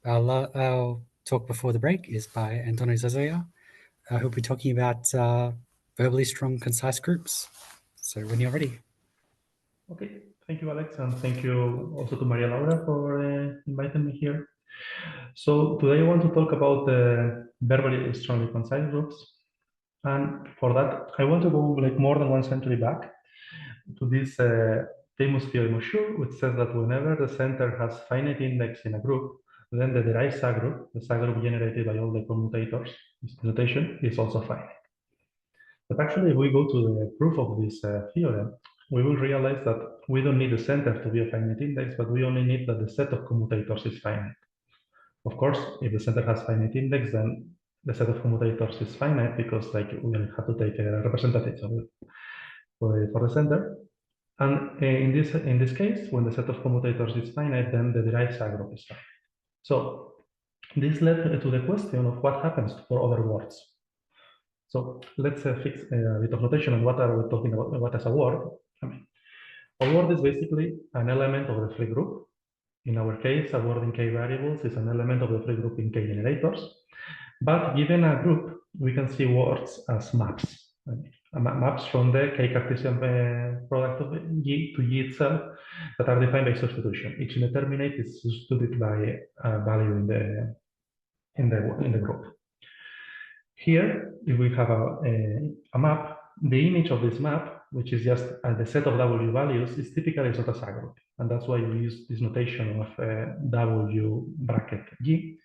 Our talk before the break is by Andoni Zozaya, who'll be talking about verbally strong, concise groups. So when you're ready. Okay, thank you, Alex, and thank you also to Maria Laura for inviting me here. So today I want to talk about verbally strongly concise groups, and for that I want to go like more than 1 century back to this famous theorem of Schur, which says that whenever the center has finite index in a group, then the derived subgroup, the subgroup generated by all the commutators, this notation, is also finite. But actually, if we go to the proof of this theorem, we will realize that we don't need the center to be a finite index, but we only need that the set of commutators is finite. Of course, if the center has finite index, then the set of commutators is finite because like we have to take a representative of it for the center. And in this case, when the set of commutators is finite, then the derived subgroup is finite. So this led to the question of what happens for other words. So let's fix a bit of notation on what are we talking about, what is a word. I mean, a word is basically an element of the free group. In our case, a word in k variables is an element of the free group in k generators. But given a group, we can see words as maps. I mean, maps from the k Cartesian product of G to G itself that are defined by substitution. Each indeterminate is substituted by a value in the group. Here, if we have a map, the image of this map, which is just the set of W values, is typically not a subgroup. And that's why we use this notation of W bracket G.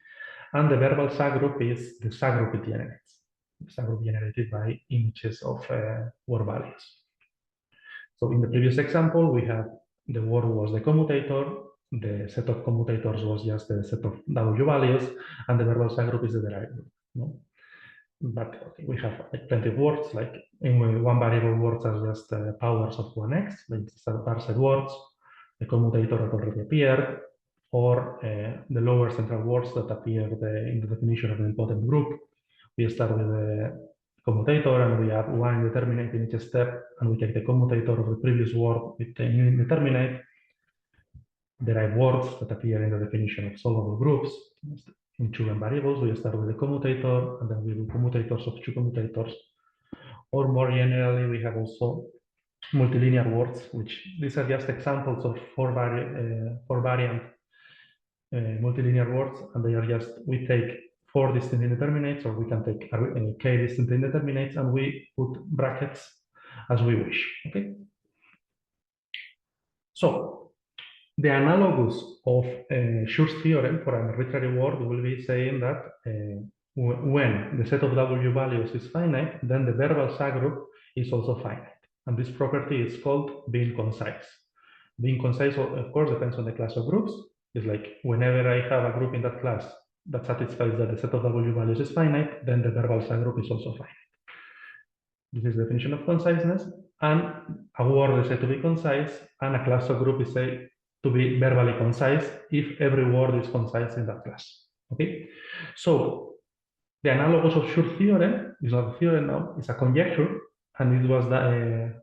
And the verbal subgroup is the subgroup it generates, the subgroup generated by images of word values. So in the previous example, we have the word was the commutator, the set of commutators was just the set of W values, and the verbal subgroup is the derived group. No? But okay, we have like plenty of words, like in one variable words are just powers of 1x, like parsed words, the commutator that already appeared, or the lower central words that appeared in the definition of the important group. We start with the commutator and we add one indeterminate in each step, and we take the commutator of the previous word with the new indeterminate, derive words that appear in the definition of solvable groups. In two variables, we start with the commutator, and then we do commutators of two commutators. Or more generally, we have also multilinear words, which these are just examples of four variant multilinear words, and they are just, we take 4 distinct indeterminates, or we can take k distinct indeterminates, and we put brackets as we wish, okay? So the analogous of Schur's theorem for an arbitrary word will be saying that when the set of W values is finite, then the verbal subgroup is also finite. And this property is called being concise. Being concise, of course, depends on the class of groups. It's like whenever I have a group in that class that satisfies that the set of W values is finite, then the verbal subgroup is also finite. This is the definition of conciseness. And a word is said to be concise, and a class of group is said to be verbally concise if every word is concise in that class. Okay, so the analogous of Schur's theorem is not a theorem now; it's a conjecture, and it was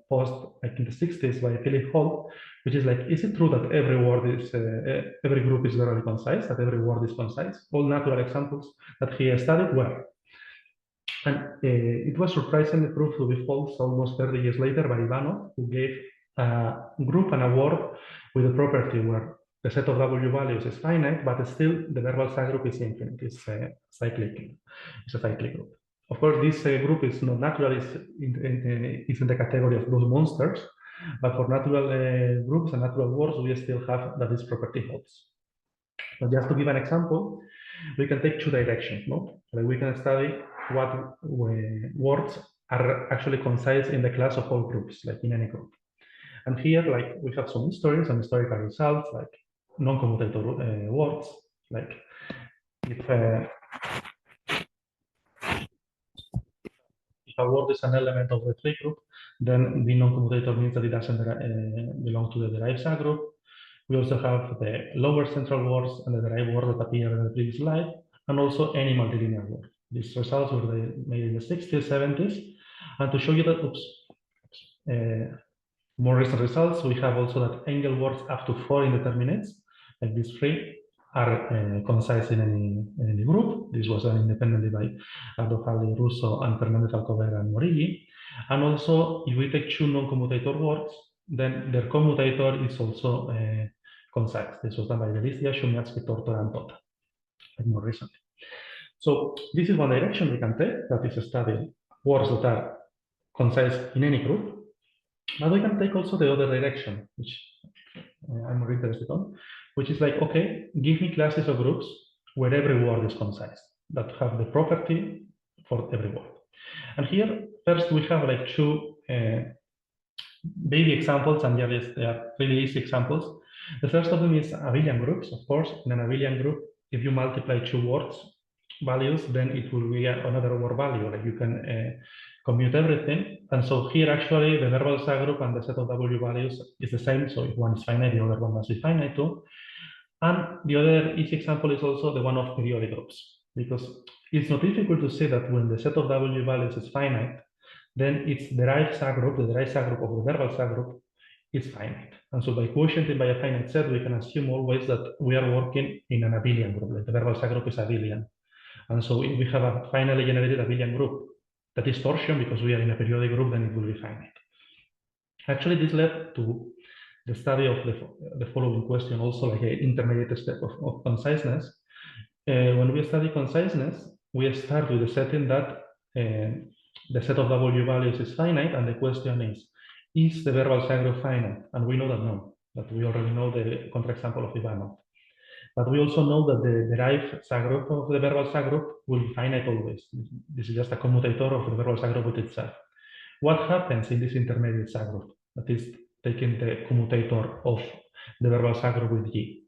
posed like in the 60s by Philip Holt, which is like, is it true that every word is every group is verbally concise, that every word is concise? All natural examples that he studied were. And it was surprisingly proved to be false almost 30 years later by Ivanov, who gave a group and a word with a property where the set of W values is finite, but still the verbal subgroup is infinite. It's cyclic. It's a cyclic group. Of course, this group is not natural. It's in the category of those monsters. But for natural groups and natural words, we still have that this property holds. So just to give an example, we can take two directions. No, like we can study what words are actually concise in the class of all groups, like in any group. And here, like we have some histories and historical results, like non-commutator words, like if a word is an element of the tree group, then the non-commutator means that it doesn't belong to the derived subgroup. We also have the lower central words and the derived words that appear in the previous slide, and also any multilinear word. These results were made in the 60s, 70s. And to show you that, more recent results, we have also that angle words up to 4 indeterminates, like these 3, are concise in any group. This was done independently by Abdo Russo and Fernandez Alcover and Morigi. And also, if we take two non-commutator words, then their commutator is also concise. This was done by Delicia, Shumyatsky, Tortora, and Tota, like more recently. So this is one direction we can take, that is study words that are concise in any group. But we can take also the other direction, which I'm more interested on, which is like, okay, give me classes of groups where every word is concise, that have the property for every word. And here, first we have like two baby examples, and they are really easy examples. The first of them is abelian groups, of course. In an abelian group, if you multiply two words values, then it will be another word value. Like you can commute everything. And so here, actually, the verbal subgroup and the set of W values is the same. So if one is finite, the other one must be finite too. And the other easy example is also the one of periodic groups, because it's not difficult to say that when the set of W values is finite, then its derived subgroup, the derived subgroup of the verbal subgroup, is finite. And so by quotienting by a finite set, we can assume always that we are working in an abelian group, like the verbal subgroup is abelian. And so if we have a finally generated abelian group that is torsion because we are in a periodic group, then it will be finite. Actually, this led to the study of the following question, also like an intermediate step of conciseness. When we study conciseness, we start with the setting that the set of W values is finite, and the question is the verbal subgroup finite? And we know that no, that we already know the contraexample of Ivanov. But we also know that the derived subgroup of the verbal subgroup will be finite always. This is just a commutator of the verbal subgroup with itself. What happens in this intermediate subgroup? That is taking the commutator of the verbal subgroup with G.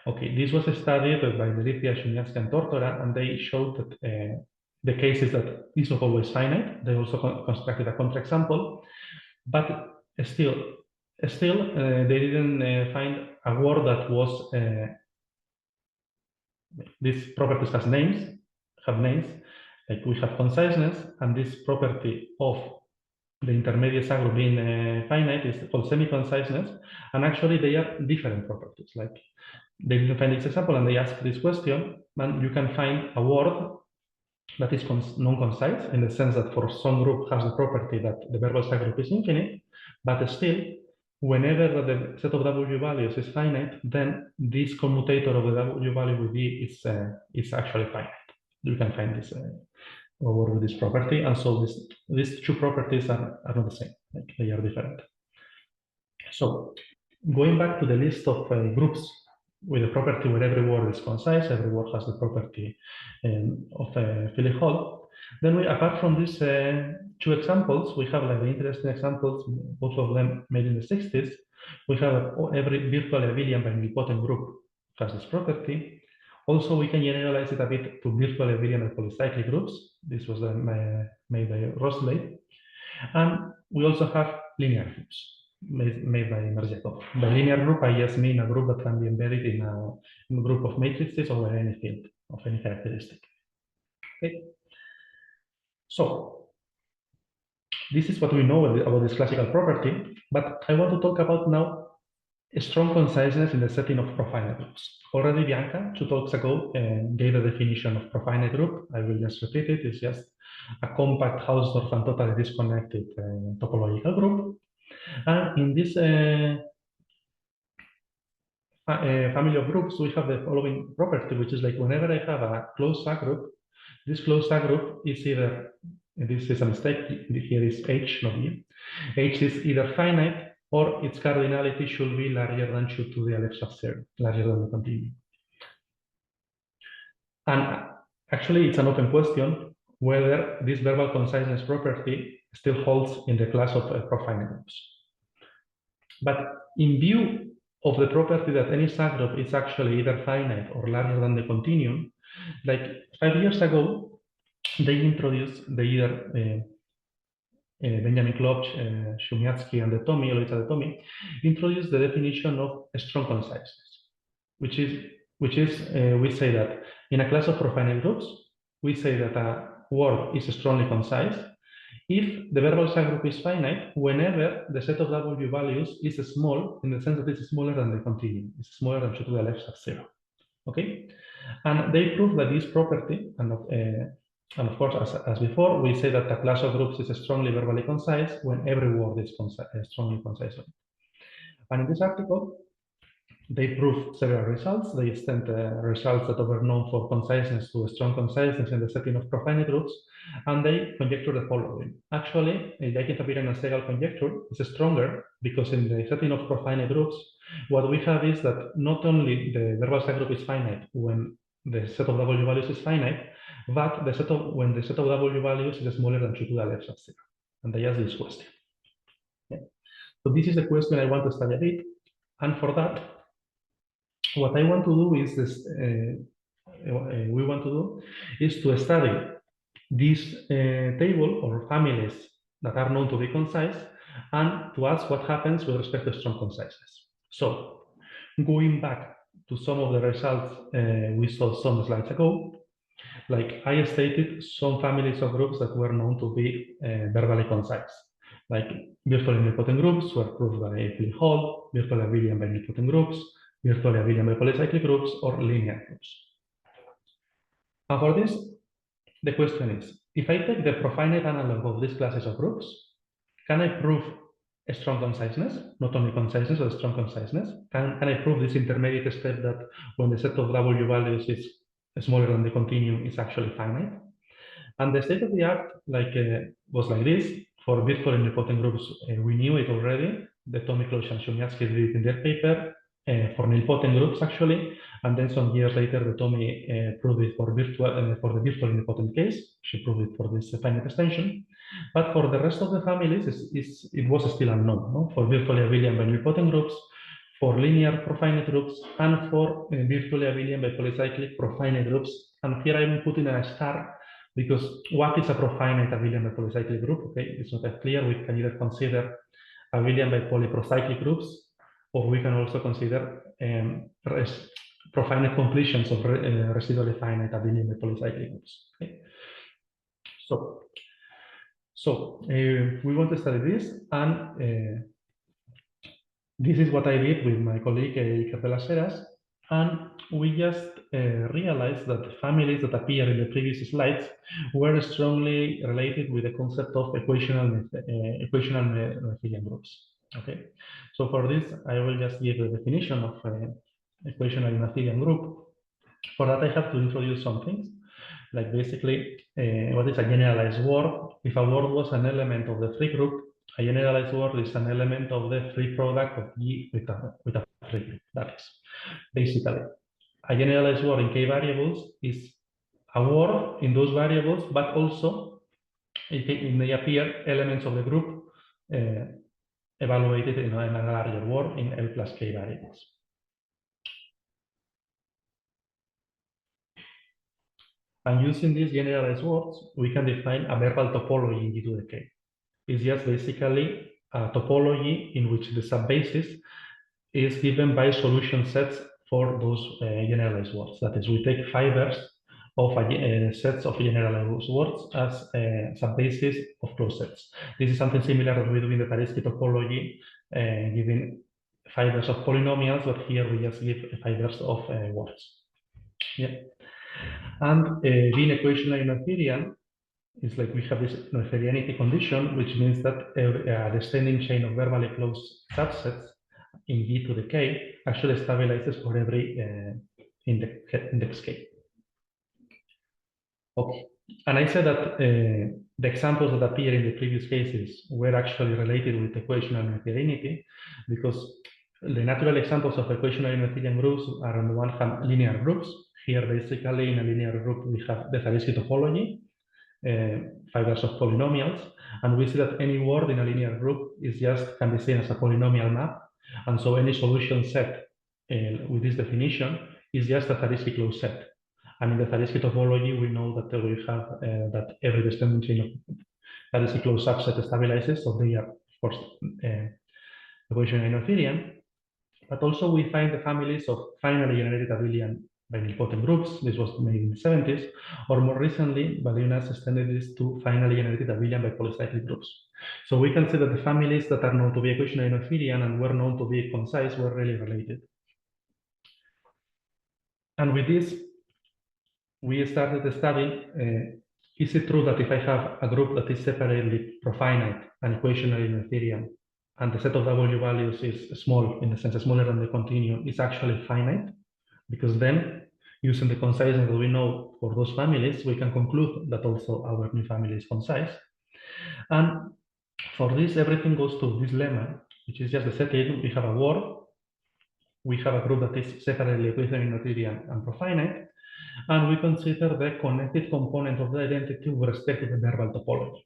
Okay, this was studied by Delicia, Shumyatsky, and Tortora, and they showed that the case is that it's not always finite. They also constructed a contraexample, but still they didn't find a word that was these properties have names, like we have conciseness, and this property of the intermediate subgroup being finite is called semi-conciseness, and actually they are different properties. Like they didn't find this example, and they asked this question, and you can find a word that is non-concise in the sense that for some group has the property that the verbal subgroup is infinite, but still, whenever the set of W values is finite, then this commutator of the W value with D is actually finite. You can find this word with this property, and so these two properties are not the same, like they are different. So going back to the list of groups with the property where every word is concise, every word has the property of Philip Hall. Then we, apart from these two examples, we have like the interesting examples, both of them made in the 60s. We have every virtual abelian by-polycyclic group has this property. Also, we can generalize it a bit to virtual abelian by-polycyclic groups. This was made by Rosley. And we also have linear groups made by Merzhakov. By linear group, I just mean a group that can be embedded in a group of matrices over any field of any characteristic. Okay. So this is what we know about this classical property, but I want to talk about now a strong conciseness in the setting of profinite groups. Already Bianca, 2 talks ago, gave a definition of profinite group. I will just repeat it. It's just a compact Hausdorff and totally disconnected topological group. And in this family of groups, we have the following property, which is like whenever I have a closed subgroup, this closed subgroup is either, this is a mistake, here is H, not E. H is either finite or its cardinality should be larger than 2 to the left sub 0, larger than the continuum. And actually, it's an open question whether this verbal conciseness property still holds in the class of profinite groups. But in view of the property that any subgroup is actually either finite or larger than the continuum, like 5 years ago, they introduced Benjamin Klopsch, Shumyatsky, and Eloisa introduced the definition of strong conciseness, which is we say that in a class of profinite groups, we say that a word is strongly concise if the verbal subgroup is finite whenever the set of W values is small in the sense that it's smaller than the continuum, it's smaller than 2 to the left sub 0. Okay, and they prove that this property, and of course, as before, we say that a class of groups is strongly verbally concise when every word is strongly concise. And in this article, they prove several results. They extend results that were known for conciseness to strong conciseness in the setting of profinite groups, and they conjecture the following. Actually, the eigenabelian conjecture is stronger because in the setting of profinite groups, what we have is that not only the verbal subgroup is finite when the set of W values is finite, but when the set of W values is smaller than 2 to the left of 0. And they ask this question. Okay. So this is the question I want to study a bit, and for that, what I want to do is this. We want to do is to study this table or families that are known to be concise, and to ask what happens with respect to strong conciseness. So, going back to some of the results we saw some slides ago, like I stated, some families of groups that were known to be verbally concise, like virtually nilpotent groups were proved by Philip Hall, virtually abelian-by-nilpotent groups, virtually abelian-by-polycyclic groups, or linear groups. And for this, the question is, if I take the profinite analog of these classes of groups, can I prove a strong conciseness, not only conciseness, but strong conciseness? Can I prove this intermediate step that when the set of W values is smaller than the continuum is actually finite? And the state of the art was like this. For virtually nilpotent groups, we knew it already. The Tommy, Cloche, and Chomyatsky did it in their paper. For nilpotent groups, actually, and then some years later, the Tommy proved it for the virtual nilpotent case. She proved it for this finite extension. But for the rest of the families, it was still unknown. No? For virtually abelian-by-nilpotent groups, for linear profinite groups, and for virtually abelian-by-polycyclic profinite groups. And here I'm putting a star because what is a profinite abelian-by-polycyclic group? Okay, it's not that clear. We can either consider abelian-by-polyprocyclic groups, or we can also consider profinite completions of residually finite abelian-by-polycyclic groups. Okay? So we want to study this, and this is what I did with my colleague Iker de las Heras, and we just realized that the families that appear in the previous slides were strongly related with the concept of equational Noetherian groups. Okay, so for this, I will just give the definition of equational Noetherian group. For that, I have to introduce some things, like basically what is a generalized word. If a word was an element of the free group, a generalized word is an element of the free product of G with a free group. That is basically a generalized word in K variables is a word in those variables, but also it may appear elements of the group evaluated in a larger word in L plus K variables. And using these generalized words, we can define a verbal topology in G to the K. It's just basically a topology in which the subbasis is given by solution sets for those generalized words. That is, we take fibers of sets of generalized words as subbasis of closed sets. This is something similar that we do in the Taritsky topology, giving fibers of polynomials, but here we just give fibers of words. Yeah. And being equationally Noetherian, it's like we have this Noetherianity condition, which means that a descending chain of verbally closed subsets in G to the K actually stabilizes for every index K. Okay, and I said that the examples that appear in the previous cases were actually related with equational Noetherianity, because the natural examples of equational Noetherian groups are on the one hand linear groups. Here, basically, in a linear group, we have the Taritsky topology, fibers of polynomials, and we see that any word in a linear group can be seen as a polynomial map, and so any solution set with this definition is just a Taritsky closed set. And in the Taritsky topology, we know that we have that every descending chain of Taritsky closed subset stabilizes, so they are, of course, equationally Noetherian. But also we find the families of finally generated abelian-by-nilpotent groups. This was made in the 70s, or more recently, Baliunas extended this to finally generated abelian-by-polycyclic groups. So we can see that the families that are known to be equationally Noetherian and were known to be concise were really related. And with this, we started the study. Is it true that if I have a group that is separately profinite and equationally Noetherian, and the set of W values is small, in the sense smaller than the continuum, is actually finite? Because then, using the conciseness that we know for those families, we can conclude that also our new family is concise. And for this, everything goes to this lemma, which is just the setting. We have a word, we have a group that is separately equationally Noetherian and profinite, and we consider the connected component of the identity with respect to the verbal topology.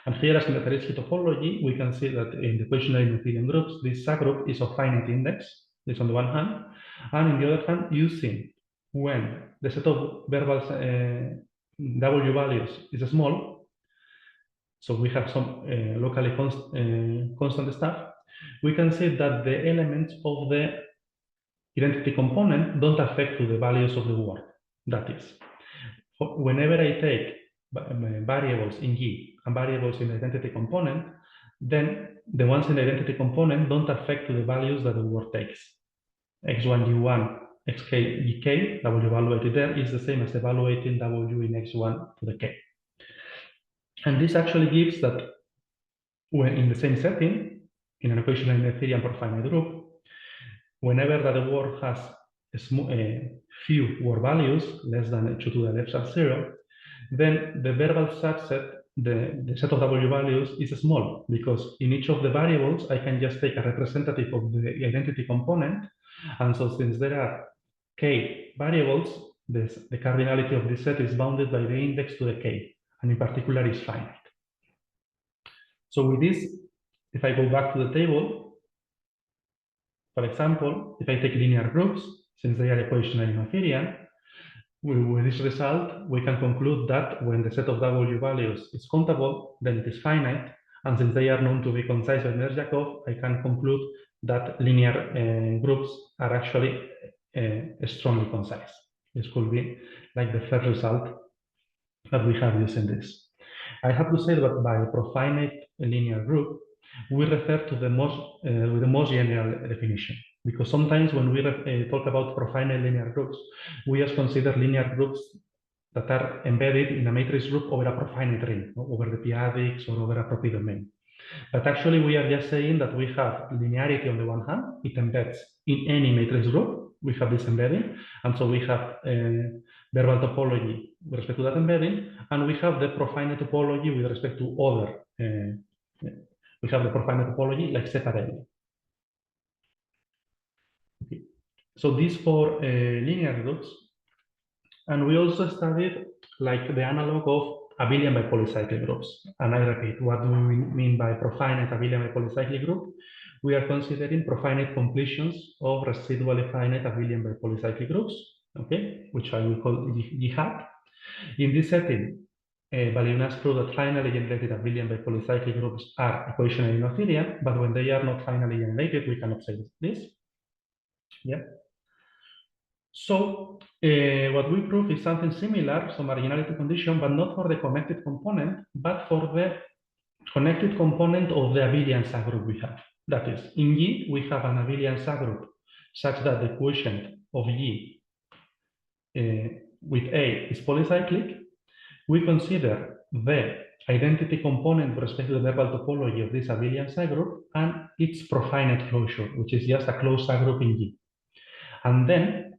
And here, as in the Noetherian topology, we can see that in the equationally Noetherian groups, this subgroup is of finite index, this on the one hand, and on the other hand, using when the set of verbal W values is small, so we have some locally constant stuff, we can see that the elements of the identity component don't affect to the values of the word. That is, whenever I take variables in G and variables in the identity component, then the ones in the identity component don't affect to the values that the word takes. X1, G1, Xk, Gk, W evaluated there is the same as evaluating W in X1 to the K. And this actually gives that when in the same setting, in an equationally Noetherian profinite group, whenever that the word has a few word values, less than 2 to the left of 0, then the verbal subset, the set of W values is small, because in each of the variables, I can just take a representative of the identity component. And so since there are K variables, the cardinality of this set is bounded by the index to the K, and in particular is finite. So with this, if I go back to the table, for example, if I take linear groups, since they are equationally Noetherian, with this result, we can conclude that when the set of W values is countable, then it is finite. And since they are known to be concise by Merjakov, I can conclude that linear groups are actually strongly concise. This could be like the first result that we have using this. I have to say that by a profinite linear group, we refer to the most general definition, because sometimes when we talk about profinite linear groups, we just consider linear groups that are embedded in a matrix group over a profinite ring, over the p-adics or over a proper domain. But actually, we are just saying that we have linearity on the one hand, it embeds in any matrix group, we have this embedding, and so we have verbal topology with respect to that embedding, and we have the profinite topology with respect to other, we have the profinite topology like separately. Okay. So these four linear groups, and we also studied like the analog of abelian-by-polycyclic groups. And I repeat, what do we mean by profinite abelian-by-polycyclic group? We are considering profinite completions of residually finite abelian-by-polycyclic groups, okay, which I will call G hat. In this setting, Balionas proved that finally generated abelian-by-polycyclic groups are equationally Noetherian, but when they are not finally generated, we cannot say this. Yeah. So what we prove is something similar, so marginality condition, but not for the connected component, but for the connected component of the abelian subgroup we have. That is, in G, we have an abelian subgroup such that the quotient of G with A is polycyclic. We consider the identity component with respect to the verbal topology of this abelian subgroup and its profinite closure, which is just a closed subgroup in G. And then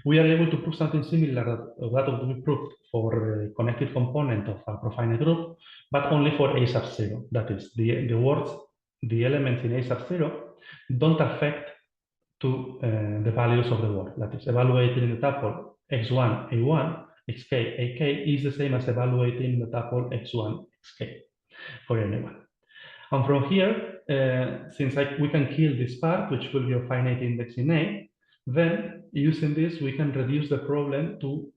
we are able to prove something similar to that we proved for the connected component of a profinite group, but only for A sub 0. That is, the words, the elements in A sub 0 don't affect to the values of the word. That is, evaluated in the tuple x1, a1, xk, ak is the same as evaluating the tuple x1, xk for anyone. And from here, since we can kill this part, which will be a finite index in A, then using this, we can reduce the problem to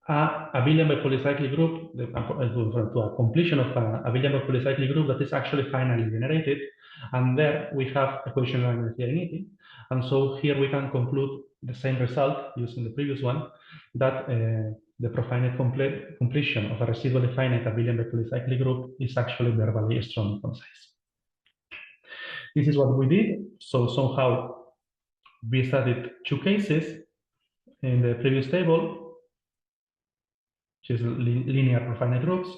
a abelian-by-polycyclic group, to a completion of a abelian-by-polycyclic group that is actually finally generated. And there we have equational Noetherianity. And so here we can conclude the same result using the previous one, that the profinite completion of a residually finite abelian-by-polycyclic group is actually verbally strong and concise. This is what we did. So somehow We studied two cases in the previous table, which is linear profinite groups,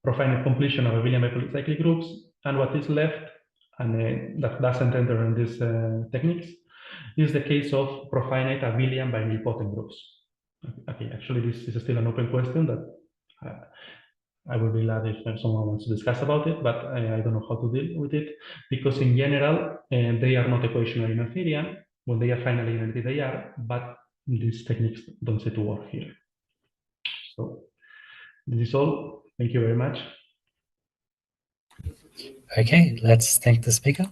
profinite completion of abelian-by-polycyclic groups, and what is left, and that doesn't enter in these techniques, is the case of profinite abelian-by-nilpotent groups. Okay, actually, this is still an open question that I would be glad if someone wants to discuss about it, but I don't know how to deal with it, because in general, they are not equationally Noetherian. When they are finally generated, they are, but these techniques don't seem to work here. So this is all. Thank you very much. Okay, let's thank the speaker.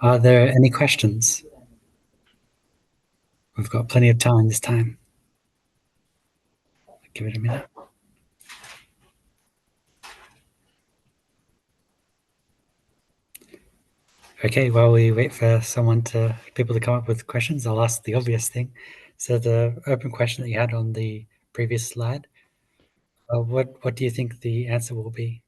Are there any questions? We've got plenty of time this time. Give it a minute. Okay, while we wait for people to come up with questions, I'll ask the obvious thing. So the open question that you had on the previous slide, what do you think the answer will be?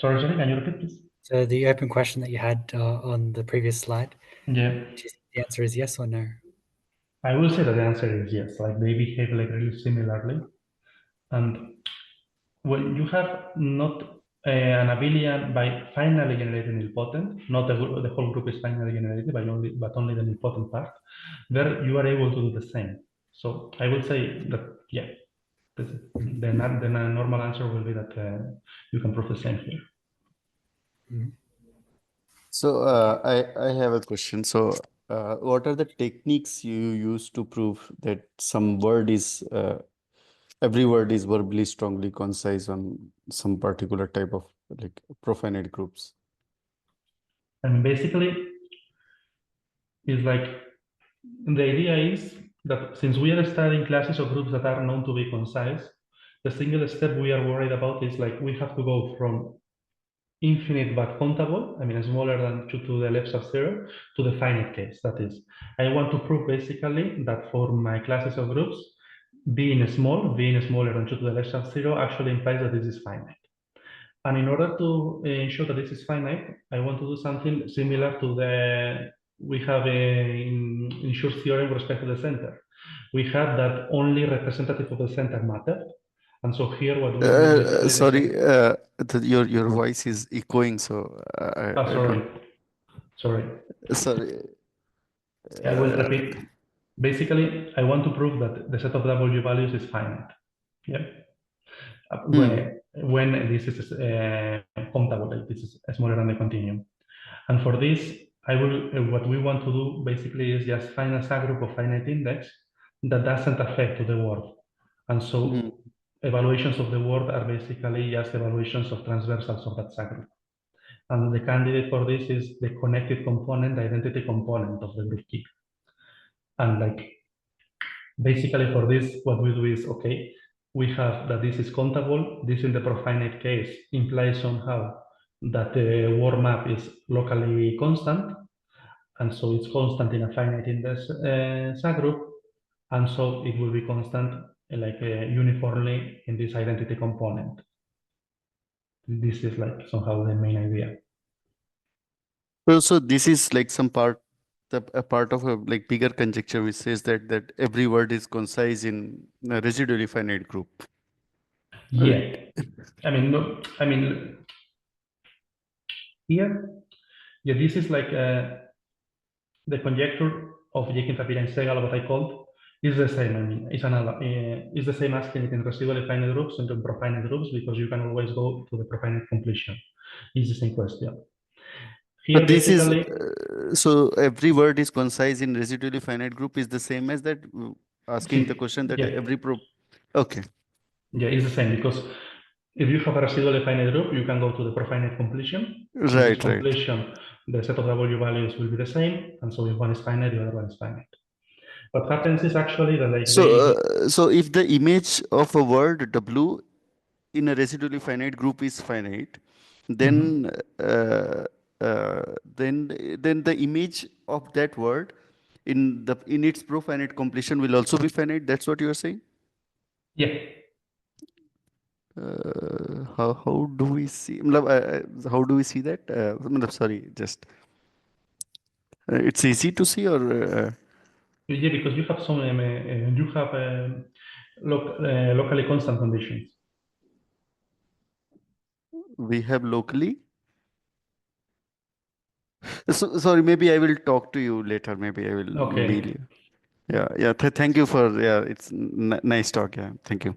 Sorry, can you repeat, please? So the open question that you had on the previous slide, Yeah. do you think the answer is yes or no? I will say that the answer is yes. Like they behave like really similarly, and when you have not an abelian by finally generated nilpotent, not the whole group is finally generated, but only the nilpotent part, there you are able to do the same. So I would say that, yeah, the normal answer will be that you can prove the same here. Mm-hmm. So I have a question. So what are the techniques you use to prove that some word is every word is verbally strongly concise on some particular type of like profinite groups? And basically, it's like the idea is that since we are studying classes of groups that are known to be concise, the single step we are worried about is like we have to go from infinite but countable, I mean smaller than 2 to the left of 0, to the finite case. That is, I want to prove basically that for my classes of groups, being smaller than 2 to the left of 0 actually implies that this is finite. And in order to ensure that this is finite, I want to do something similar to the we have in Schur's theorem with respect to the center. We have that only representative of the center matter. And so here what we do is basically sorry, your voice is echoing, so sorry. Sorry. I will repeat. Basically, I want to prove that the set of W values is finite. Yeah. When this is countable, like this is smaller than the continuum. And for this, I will what we want to do basically is just find a subgroup of finite index that doesn't affect the word. And so evaluations of the word are basically just evaluations of transversals of that subgroup. And the candidate for this is the connected component, the identity component of the group key. And like basically for this, what we do is, okay, we have that this is countable. This in the profinite case implies somehow that the word map is locally constant. And so it's constant in a finite index subgroup. And so it will be constant uniformly in this identity component. This is like somehow the main idea. So this is like a part of a like bigger conjecture which says that every word is concise in a residually finite group. Yeah, I mean, here, yeah, this is like the conjecture of Jenkins, Tapira, and Segal, what I called, is the same. I mean, it's the same asking it in residually finite groups and in profinite groups because you can always go to the profinite completion. It's the same question. Here, But this is basically, so every word is concise in residually finite group is the same as that asking the question that every okay. Yeah, it's the same because if you have a residually finite group, you can go to the profinite completion. In this completion, the set of W values will be the same, and so if one is finite, the other one is finite. What happens is actually that like so if the image of a word W in a residually finite group is finite, then then the image of that word in its profinite completion will also be finite. That's what you are saying? Yeah. How do we see? How do we see that? Sorry, just. It's easy to see, or Yeah, because you have some you have locally constant conditions. we have locally. So, sorry, maybe I will talk to you later. Maybe I will mail Okay. you. Yeah, yeah. Thank you for, yeah. It's nice talk. Yeah, thank you.